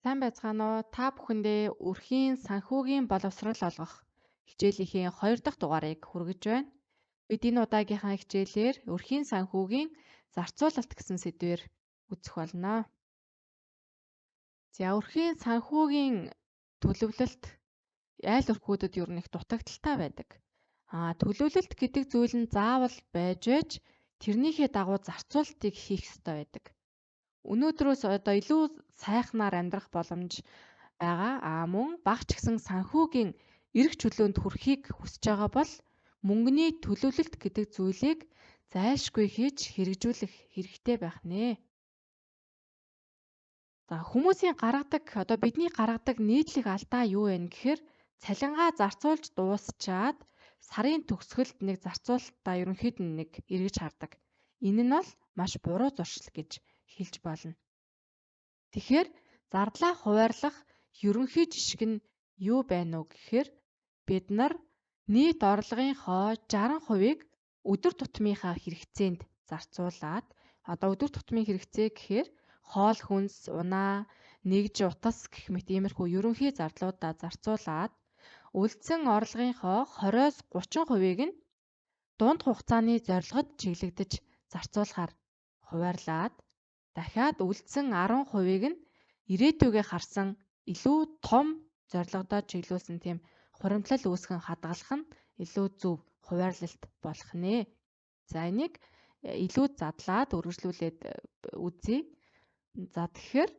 Сайн байцгаана уу? Та бүхэндээ өрхийн санхүүгийн боловсрол олгох хичээлийнхээ 2 дахь дугаарыг хүргэж байна. Бид энэ удаагийнхаа хичээлээр өрхийн санхүүгийн зарцуулалт гэсэн сэдвээр үзэх болно. За өрхийн санхүүгийн төлөвлөлт айл өрхүүдэд ер нь их дутагдaltaй байдаг. Төлөвлөлт гэдэг зүйл нь заавал байж тэрнийхээ дагуу зарцуулалтыг хийх ёстой байдаг. Өнөөдрөөс одоо илүү сайхнаар амьдрах боломж байгаа. Мөн багч гисэн санхүүгийн эрх чөлөөнд хүрэхийг хүсэж байгаа бол мөнгөний төлөвлөлт гэдэг зүйлийг зайлшгүй хийж хэрэгжүүлэх хэрэгтэй байх нэ. За хүмүүсийн бидний гаргадаг нийтлэг алдаа юу вэ гэхээр цалингаа зарцуулж дуусчаад сарын төгсгөлд нэг зарцуулалтаа ерөнхийд нь нэг эргэж хардаг. Энэ нь бол маш буруу зуршил гэж хэлж болно. Тэгэхээр зардлаа хуваарлах ерөнхий жишг нь юу байна уу гэхээр бид нар нийт орлогынхоо 60%-ийг өдөр тутмынхаа хэрэгцээнд зарцуулаад өдөр тутмын хэрэгцээ гэхээр хоол хүнс, унаа, нэгж утас гэх мэт иймэрхүү ерөнхий зардлуудаа зарцуулаад үлдсэн орлогынхоо 20-30%-ийг нь дунд хугацааны зорилгод чиглэгдэж зарцуулахаар хуваарлаад дахиад үлдсэн 10%-ийг нь ирээдүйгээ харсан илүү том зорилгодоо чиглүүлсэн тийм хуримтлал үүсгэн хадгалах нь илүү зөв хуваарлалт болох нэ. За энийг илүү задлаад үргэлжлүүлээд үзье. За тэгэхээр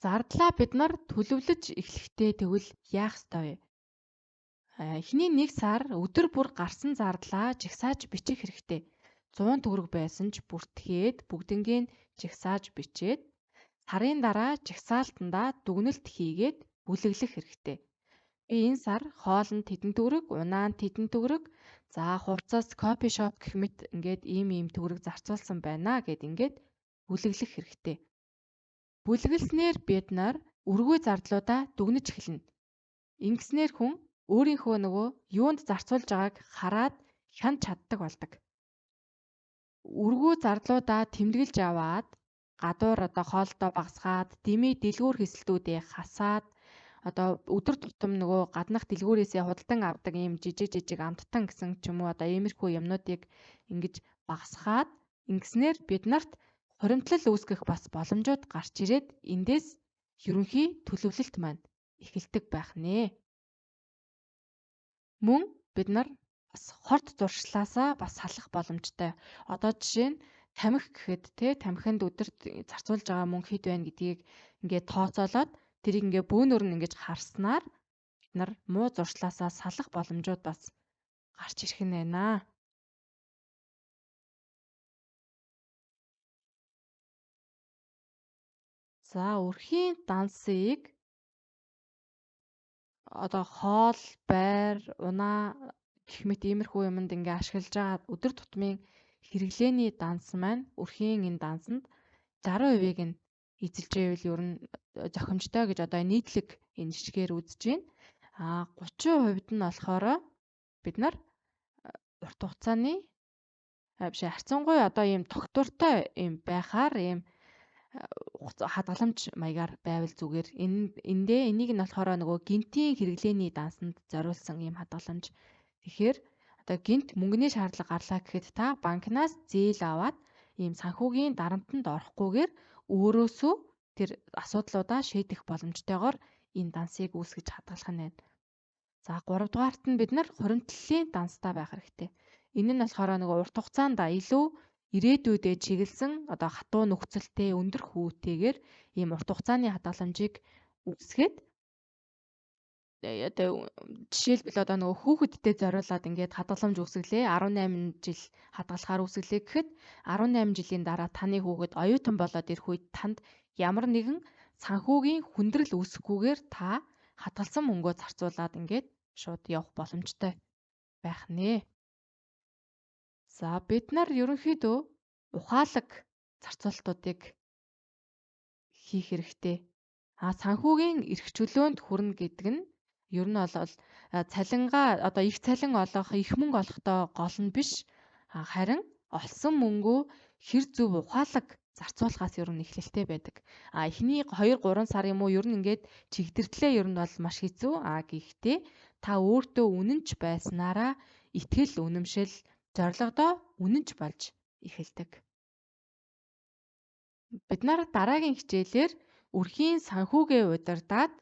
зардлаа бид нар төлөвлөж эхлэхдээ тэгвэл яах ёстой вэ? Эхний 1 сар өдөр бүр гарсан зардлаа жигсааж бичих хэрэгтэй. 100 төгрөг байсан ч бүртгээд бүгднгийн жигсааж бичээд сарын дараа жигсаалтандаа дүгнэлт хийгээд бүлэглэх хэрэгтэй. Би энэ сар хоолнд хэдэн төгрөг, унаанд хэдэн төгрөг, за хувцас, кофе шоп гэх мэт ингээд ийм төгрөг зарцуулсан байна гэд ингээд бүлэглэх хэрэгтэй. Бүлгэлснээр бид нар өргөө зардлуудаа дүгнэж эхэлнэ. Ингэснээр хүн өөрийнхөө нөгөө юунд зарцуулж байгааг хараад хянж чаддаг болдог. Өргөө зардлуудаа тэмдэглэж аваад гадуур хоолтоо багасгаад дэмий дэлгүүр хэсэлтүүдээ хасаад өдөр тутам нөгөө гаднах дэлгүүрээсээ худалдан авдаг ийм жижиг амттан гэсэн ч юм уу иймэрхүү юмнуудыг ингэж багасгаад ингэснээр бид нарт хуримтлал үүсгэх бас боломжууд гарч ирээд эндээс ерөнхий төлөвлөлт маань эхэлдэг байх нэ. Мөн бид нар бас хорт зуршлаасаа бас салах боломжтой. Жишээ нь тамхи гэхэд тамхинд өдөрт зарцуулж байгаа мөнгө хэд байна гэдгийг ингээд тооцоолоод тэрийг ингээд бөөнөр нь ингэж харснаар бид нар муу зуршлаасаа салах боломжууд бас гарч ирэх нь байна. За өрхийн дансыг хоол, байр, унаа гэх мэт иймэрхүү юмд ингээ ашиглаж байгаа өдөр тутмын хэрэглээний данс маань өрхийн энэ дансанд 60%-ийг нь эзэлж байвал ер нь зохимжтой гэж нийтлэг энэ жишгээр үзэж байна. 30% нь болохоор бид нар урт хугацааны харьцангуй ийм тогтвортой ийм байхаар ийм хадгаламж маягаар байвал зүгээр. Энийг нь болохоор нөгөө гинтийн хэрэглээний дансанд зориулсан ийм хадгаламж. Тэгэхээр гинт мөнгөний шаардлага гарлаа гэхэд та банкнаас зээл аваад ийм санхүүгийн дарамтанд орохгүйгээр өөрөөсөө тэр асуудлуудаа шийдэх боломжтойгоор энэ дансыг үүсгэж хадгалах нь байна. За 3 дугаарт нь бид нар хуримтлалын данстай байх хэрэгтэй. Энэ нь болохоор нөгөө урт хугацаанд илүү ирээдүйдээ чиглэсэн хатуу нөхцөлтэй өндөр хүүтэйгээр ийм урт хугацааны хадгаламжийг үүсгээд жишээлбэл нөгөө хүүхэдтэй зориулаад ингээд хадгаламж үүсгэлээ 18 жил хадгалахаар үүсгэлээ гэхэд 18 жилийн дараа таны хүүхэд оюутан болоод ирэх үед танд ямар нэгэн санхүүгийн хүндрэл үүсэхгүйгээр та хадгалсан мөнгөө зарцуулаад ингээд шууд явах боломжтой байх нэ. За бид нар ерөнхийдөө ухаалаг зарцуулалтуудыг хийх хэрэгтэй. Санхүүгийн эрх чөлөөнд хүрнэ гэдэг нь ер нь бол цалингаа их цалин олох, их мөнгө олохдоо гол нь биш. Харин олсон мөнгөө хэр зөв ухаалаг зарцуулахаас ер нь эхлэлтэй байдаг. Эхний 2 3 сар юм уу ер нь ингээд чигтэртлээ ер нь бол маш хэцүү. Гэхдээ та өөртөө үнэнч байснараа итгэл, үнэмшил, зорилгодоо үнэнч болж эхэлдэг. Бид нар дараагийн хичээлээр үрхийн санхүүгээ удирдаад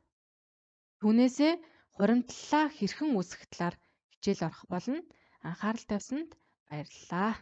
түүнээсээ хуримтлалаа хэрхэн үүсгэх талаар хичээл орох болно. Анхаарал тавьсанд баярлалаа.